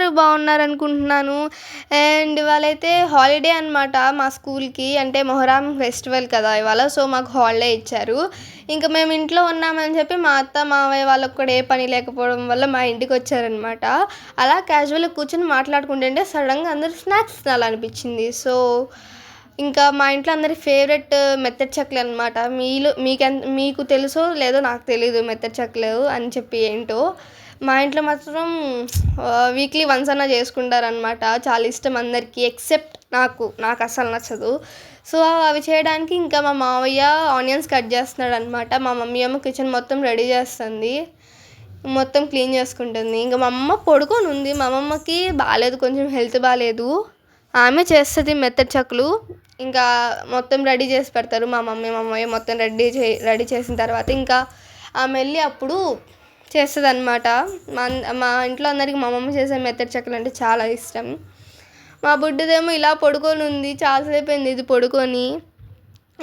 అందరూ బాగున్నారనుకుంటున్నాను. And ఇవాళైతే holiday అనమాట మా స్కూల్‌కి. అంటే మొహరం ఫెస్టివల్ కదా ఇవాళ. సో, మాకు హాలిడే ఇచ్చారు. ఇంక మేము ఇంట్లో ఉన్నామని చెప్పి మా అత్త, మావయ్య వాళ్ళకి కూడా ఏ పని లేకపోవడం వల్ల మా ఇంటికొచ్చారనమాట. అలా క్యాజువల్‌గా కూర్చొని మాట్లాడుకుంటుంటే సడెన్‌గా అందరూ స్నాక్స్ తినాలనిపించింది. సో, ఇంకా మా ఇంట్లో అందరి ఫేవరెట్ మెత్తటి చెక్కలనమాట. మీకు తెలుసో లేదో నాకు తెలీదు మెత్తటి చెక్కలు అని చెప్పి ఏంటో. మా ఇంట్లో మాత్రం వీక్లీ వన్స్ అన్నా చేసుకుంటారనమాట. చాలా ఇష్టం అందరికీ ఎక్సెప్ట్ నాకు. నాకస్సలు నచ్చదు. సో, అవి చేయడానికి ఇంకా మా మావయ్య ఆనియన్స్ కట్ చేస్తున్నాడనమాట. మా మమ్మీ ఏమో కిచెన్ మొత్తం రెడీ చేస్తుంది. మొత్తం క్లీన్ చేసుకుంటుంది. ఇంక మా అమ్మ పడుకొనుంది. మా అమ్మమ్మకి బాలేదు, కొంచెం హెల్త్ బాలేదు. ఆమె చేస్తది మెత్తటి చెక్కలు. ఇంకా మొత్తం రెడీ చేసి పెడతారు మా మామయ్య మొత్తం రెడీ చేసిన తర్వాత ఇంకా ఆమె వెళ్ళి అప్పుడు చేస్తుందన్నమాట. మా ఇంట్లో అందరికీ మా అమ్మమ్మ చేసే మెత్తటి చెక్కలు అంటే చాలా ఇష్టం. మా బుడ్డిదేమో ఇలా పడుకొని ఉంది. చాలాసేపు అయింది ఇది పడుకొని.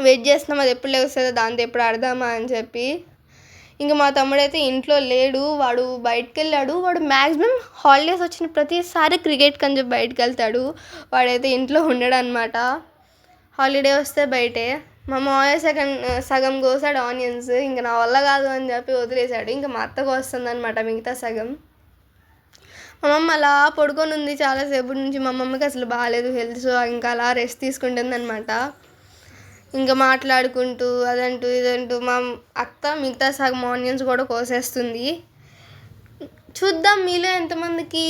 వెయిట్ చేస్తున్నాం అది ఎప్పుడు లేస్తుందో, దాంతో ఎప్పుడు ఆడదామా అని చెప్పి. ఇంక మా తమ్ముడైతే ఇంట్లో లేడు. వాడు బయటకెళ్ళాడు. వాడు మ్యాక్సిమం హాలిడేస్ వచ్చిన ప్రతిసారి క్రికెట్కి అని చెప్పి బయటకు వెళ్తాడు. వాడైతే ఇంట్లో ఉండడు అనమాట. హాలిడే వస్తే బయటే. మా మావయ్య సగం కోసాడు ఆనియన్స్. ఇంక నా వల్ల కాదు అని చెప్పి వదిలేశాడు. ఇంకా మా అత్త కోస్తుందనమాట మిగతా సగం. మా అమ్మమ్మ అలా పడుకొని ఉంది చాలాసేపు నుంచి. మా అమ్మమ్మకి అసలు బాగాలేదు హెల్త్. సో, ఇంకా అలా రెస్ట్ తీసుకుంటుంది అనమాట. ఇంకా మాట్లాడుకుంటూ అదంటూ ఇదంటూ మా అత్త మిగతా సగం ఆనియన్స్ కూడా కోసేస్తుంది. చూద్దాం మీలో ఎంతమందికి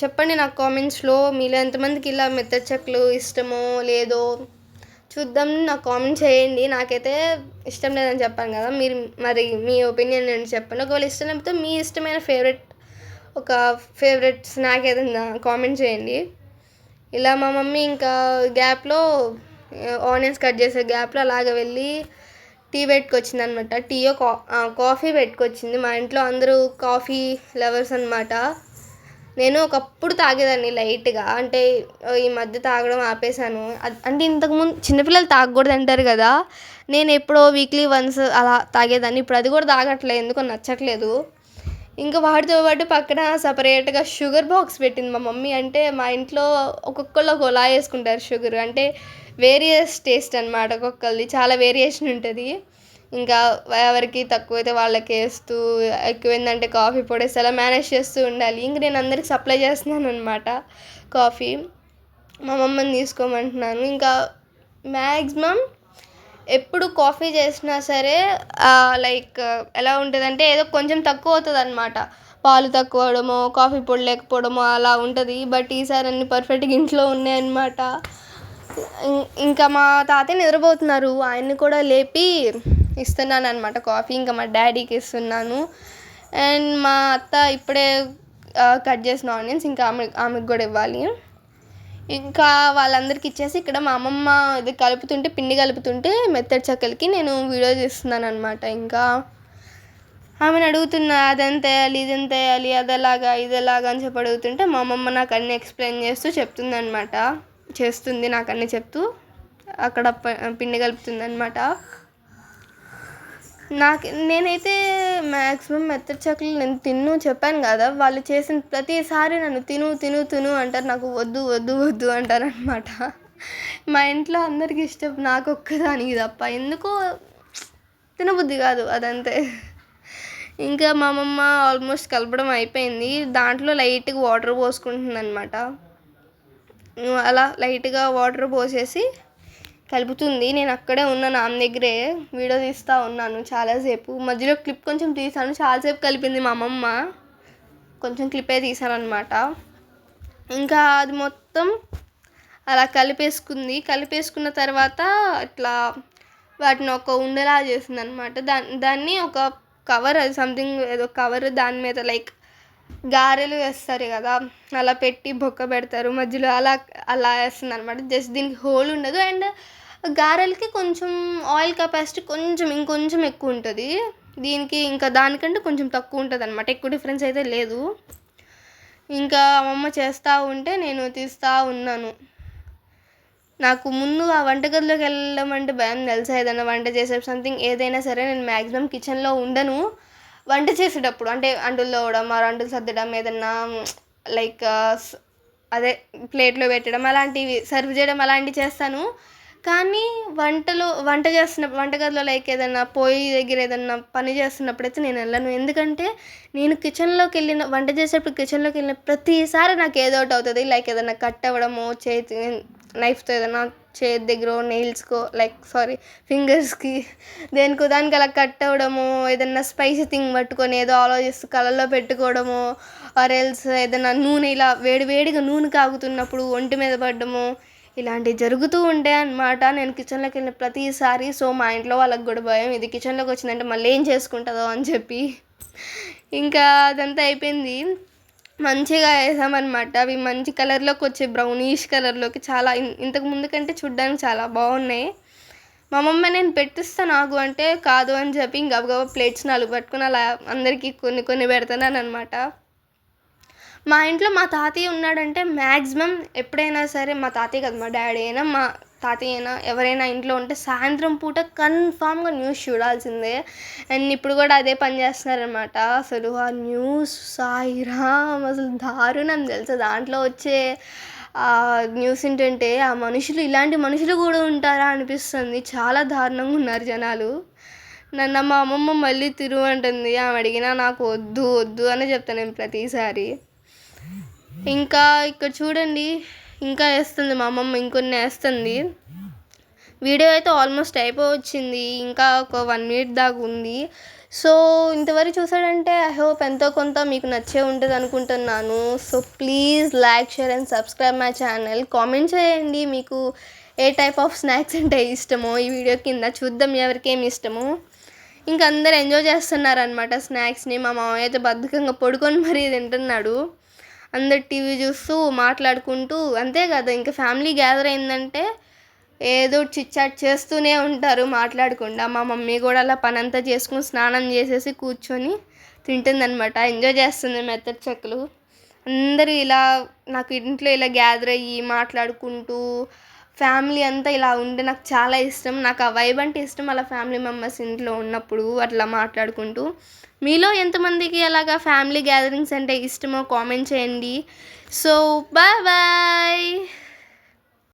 చెప్పండి నాకు కామెంట్స్లో. మీలో ఎంతమందికి ఇలా మెత్తటి చెక్కలు ఇష్టమో లేదో చూద్దాం, నాకు కామెంట్ చేయండి. నాకైతే ఇష్టం లేదని చెప్పాను కదా, మీరు మరి మీ ఒపీనియన్ ఏంటి చెప్పండి. ఒకవేళ ఇష్టం లేకపోతే మీ ఇష్టమైన ఫేవరెట్ స్నాక్ ఏదైనా కామెంట్ చేయండి. ఇలా మా మమ్మీ ఇంకా గ్యాప్లో ఆనియన్స్ కట్ చేసే గ్యాప్లో అలాగ వెళ్ళి టీ పెట్టుకొచ్చింది అనమాట. కాఫీ పెట్టుకొచ్చింది. మా ఇంట్లో అందరూ కాఫీ లవర్స్ అనమాట. నేను ఒకప్పుడు తాగేదాన్ని లైట్గా. అంటే ఈ మధ్య తాగడం ఆపేశాను. అంటే ఇంతకుముందు చిన్నపిల్లలు తాగకూడదు అంటారు కదా, నేను ఎప్పుడో వీక్లీ వన్స్ అలా తాగేదాన్ని. ఇప్పుడు అది కూడా తాగట్లేదు, ఎందుకో నచ్చట్లేదు. ఇంకా వాటితో పాటు పక్కన సపరేట్గా షుగర్ బాక్స్ పెట్టింది మా మమ్మీ. అంటే మా ఇంట్లో ఒక్కొక్కళ్ళు ఒకలా వేసుకుంటారు షుగర్. అంటే వేరియస్ టేస్ట్ అనమాట ఒక్కొక్కరిది. చాలా వేరియేషన్ ఉంటుంది. ఇంకా ఎవరికి తక్కువైతే వాళ్ళకి వేస్తూ, ఎక్కువైందంటే కాఫీ పొడేసి అలా మేనేజ్ చేస్తూ ఉండాలి. ఇంక నేను అందరికి సప్లై చేస్తున్నాను అనమాట కాఫీ. మా మమ్మల్ని తీసుకోమంటున్నాను. ఇంకా మ్యాక్సిమం ఎప్పుడు కాఫీ చేసినా సరే లైక్ ఎలా ఉంటుందంటే ఏదో కొంచెం తక్కువ అవుతుంది అనమాట. పాలు తక్కువ అవడమో, కాఫీ పొడి లేకపోవడమో అలా ఉంటుంది. బట్ ఈసారి అన్ని పర్ఫెక్ట్గా ఇంట్లో ఉన్నాయన్నమాట. ఇంకా మా తాతయ్య నిద్రపోతున్నారు. ఆయన్ని కూడా లేపి ఇస్తున్నాను అనమాట కాఫీ. ఇంకా మా డాడీకి ఇస్తున్నాను. అండ్ మా అత్త ఇప్పుడే కట్ చేసిన ఆనియన్స్ ఇంకా ఆమెకు కూడా ఇవ్వాలి. ఇంకా వాళ్ళందరికీ ఇచ్చేసి ఇక్కడ మా అమ్మమ్మ ఇది పిండి కలుపుతుంటే మెత్తటి చెక్కలకి నేను వీడియో తీస్తున్నాను అనమాట. ఇంకా ఆమెను అడుగుతున్నా అదంత వేయాలి, ఇదంత వేయాలి, అదెలాగా ఇదెలాగా అని చెప్పి అడుగుతుంటే మా అమ్మమ్మ నాకు అన్నీ ఎక్స్ప్లెయిన్ చేస్తూ చెప్తుంది అనమాట. చేస్తుంది నాకు అన్నీ చెప్తూ అక్కడ పిండి కలుపుతుంది అనమాట. నేనైతే మ్యాక్సిమం మెత్తటి చెక్కలు నేను చెప్పాను కదా, వాళ్ళు చేసిన ప్రతిసారి నన్ను తిను అంటారు. నాకు వద్దు అంటారు అనమాట. మా ఇంట్లో అందరికీ ఇష్టం, నాకు ఒక్కదానికి తప్ప ఎందుకో తినబుద్ధి కాదు, అదంతే. ఇంకా మా అమ్మమ్మ ఆల్మోస్ట్ కలపడం అయిపోయింది. దాంట్లో లైట్గా వాటర్ పోసుకుంటుంది అనమాట. అలా లైట్గా వాటర్ పోసేసి కలుపుతుంది. నేను అక్కడే ఉన్నాను, ఆమె దగ్గరే వీడియో తీస్తూ ఉన్నాను చాలాసేపు. మధ్యలో క్లిప్ కొంచెం తీసాను. చాలాసేపు కలిపింది మా అమ్మమ్మ, కొంచెం క్లిప్పే తీసాను అనమాట. ఇంకా అది మొత్తం అలా కలిపేసుకున్న తర్వాత ఇట్లా వాటిని ఒక ఉండలా చేసింది అనమాట. దాన్ని ఒక కవర్, అది సంథింగ్ ఏదో కవర్, దాని మీద లైక్ గారెలు వేస్తారు కదా అలా పెట్టి బొక్క పెడతారు మధ్యలో, అలా వేస్తుంది అనమాట. జస్ట్ దీనికి హోల్ ఉండదు. అండ్ గారెలకి కొంచెం ఆయిల్ కెపాసిటీ ఇంకొంచెం ఎక్కువ ఉంటుంది. దీనికి ఇంకా దానికంటే కొంచెం తక్కువ ఉంటుంది అనమాట. ఎక్కువ డిఫరెన్స్ అయితే లేదు. ఇంకా అమ్మమ్మ చేస్తూ ఉంటే నేను తీస్తూ ఉన్నాను. నాకు ముందు ఆ వంటగదిలోకి వెళ్ళడం అంటే భయం తెలుసా. ఏదైనా వంట చేసే సంథింగ్ ఏదైనా సరే నేను మ్యాక్సిమం కిచెన్లో ఉండను. వంట చేసేటప్పుడు అంటే అంటులు తోవడం, అంటులు సర్దడం, ఏదన్నా లైక్ అదే ప్లేట్లో పెట్టడం అలాంటివి సర్వ్ చేయడం అలాంటివి చేస్తాను. కానీ వంటగదిలో లైక్ ఏదన్నా పొయ్యి దగ్గర ఏదన్నా పని చేస్తున్నప్పుడైతే నేను వెళ్ళను. ఎందుకంటే నేను వంట చేసేటప్పుడు కిచెన్లోకి వెళ్ళిన ప్రతిసారి నాకు ఏదో ఒకటి అవుతుంది. లైక్ ఏదన్నా కట్ అవ్వడమో, నైఫ్తో ఏదన్నా చేతి దగ్గర ఫింగర్స్కి దేనికో దానికి అలా కట్ అవ్వడము, ఏదన్నా స్పైసీ థింగ్ పట్టుకొని ఏదో ఆలోచిస్తూ కళ్ళల్లో పెట్టుకోవడము, ఆర్ ఎల్స్ ఏదైనా నూనె ఇలా వేడిగా నూనె కాగుతున్నప్పుడు ఒంటి మీద పడ్డము, ఇలాంటివి జరుగుతూ ఉంటాయి అన్నమాట నేను కిచెన్లోకి వెళ్ళిన ప్రతిసారి. సో మా ఇంట్లో వాళ్ళకి కూడా భయం, ఇది కిచెన్లోకి వచ్చిందంటే మళ్ళీ ఏం చేసుకుంటుందో అని చెప్పి. ఇంకా అదంతా అయిపోయింది, మంచిగా వేసామన్నమాట. అవి మంచి కలర్లోకి వచ్చే బ్రౌనిష్ కలర్లోకి చాలా ఇంతకు ముందు కంటే చూడ్డానికి చాలా బాగున్నాయి. మా మమ్మీ నేను పెట్టిస్తాను ఆగు అంటే కాదు అని చెప్పి గబగబా ప్లేట్స్ 4 పట్టుకుని అలా అందరికీ కొన్ని పెడుతున్నాను అనమాట. మా ఇంట్లో మా తాతయ్య ఉన్నాడంటే మ్యాక్సిమం ఎప్పుడైనా సరే, మా తాతయ్య కాదు మా డాడీ అయినా మా తాతయ్య అయినా ఎవరైనా ఇంట్లో ఉంటే సాయంత్రం పూట కన్ఫామ్గా న్యూస్ చూడాల్సిందే. అండ్ ఇప్పుడు కూడా అదే పని చేస్తున్నారనమాట. అసలు ఆ న్యూస్ సాయిరామ్ అసలు దారుణం తెలుసా. దాంట్లో వచ్చే న్యూస్ ఏంటంటే ఆ మనుషులు, ఇలాంటి మనుషులు కూడా ఉంటారా అనిపిస్తుంది. చాలా దారుణంగా ఉన్నారు జనాలు. నన్ను మా అమ్మమ్మ మళ్ళీ తిరుగు అంటుంది. ఆమె అడిగినా నాకు వద్దు అనే చెప్తాను నేను ప్రతిసారి. ఇంకా ఇక్కడ చూడండి, ఇంకా వేస్తుంది మా అమ్మమ్మ, ఇంకొన్ని వేస్తుంది. వీడియో అయితే ఆల్మోస్ట్ అయిపోవచ్చింది, ఇంకా ఒక 1 minute దాకా ఉంది. సో ఇంతవరకు చూసాడంటే ఐ హోప్ ఎంతో కొంత మీకు నచ్చే ఉంటుంది అనుకుంటున్నాను. So please like, share and subscribe my channel. Comment చేయండి మీకు ఏ టైప్ ఆఫ్ స్నాక్స్ అంటే ఇష్టమో ఈ వీడియో కింద, చూద్దాం ఎవరికేమి ఇష్టమో. ఇంకా అందరు ఎంజాయ్ చేస్తున్నారనమాట స్నాక్స్ని. మా మామయ్య అయితే బద్ధకంగా పడుకొని మరీ తింటున్నాడు. అందరు టీవీ చూస్తూ మాట్లాడుకుంటూ, అంతే కదా ఇంకా ఫ్యామిలీ గ్యాదర్ అయిందంటే ఏదో చిట్చాట్ చేస్తూనే ఉంటారు మాట్లాడకుండా. మా మమ్మీ కూడా అలా పనంతా చేసుకుని స్నానం చేసేసి కూర్చొని తింటుందనమాట, ఎంజాయ్ చేస్తుంది మెత్తటి చెక్కలు. అందరూ ఇలా నాకు ఇంట్లో ఇలా గ్యాదర్ అయ్యి మాట్లాడుకుంటూ ఫ్యామిలీ అంతా ఇలా ఉంటే నాకు చాలా ఇష్టం. నాకు ఆ వైబ్ అంటే ఇష్టం, అలా ఫ్యామిలీ మెంబర్స్ ఇంట్లో ఉన్నప్పుడు అట్లా మాట్లాడుకుంటూ. మీలో ఎంతమందికి అలాగా ఫ్యామిలీ గ్యాదరింగ్స్ అంటే ఇష్టమో కామెంట్ చేయండి. So bye.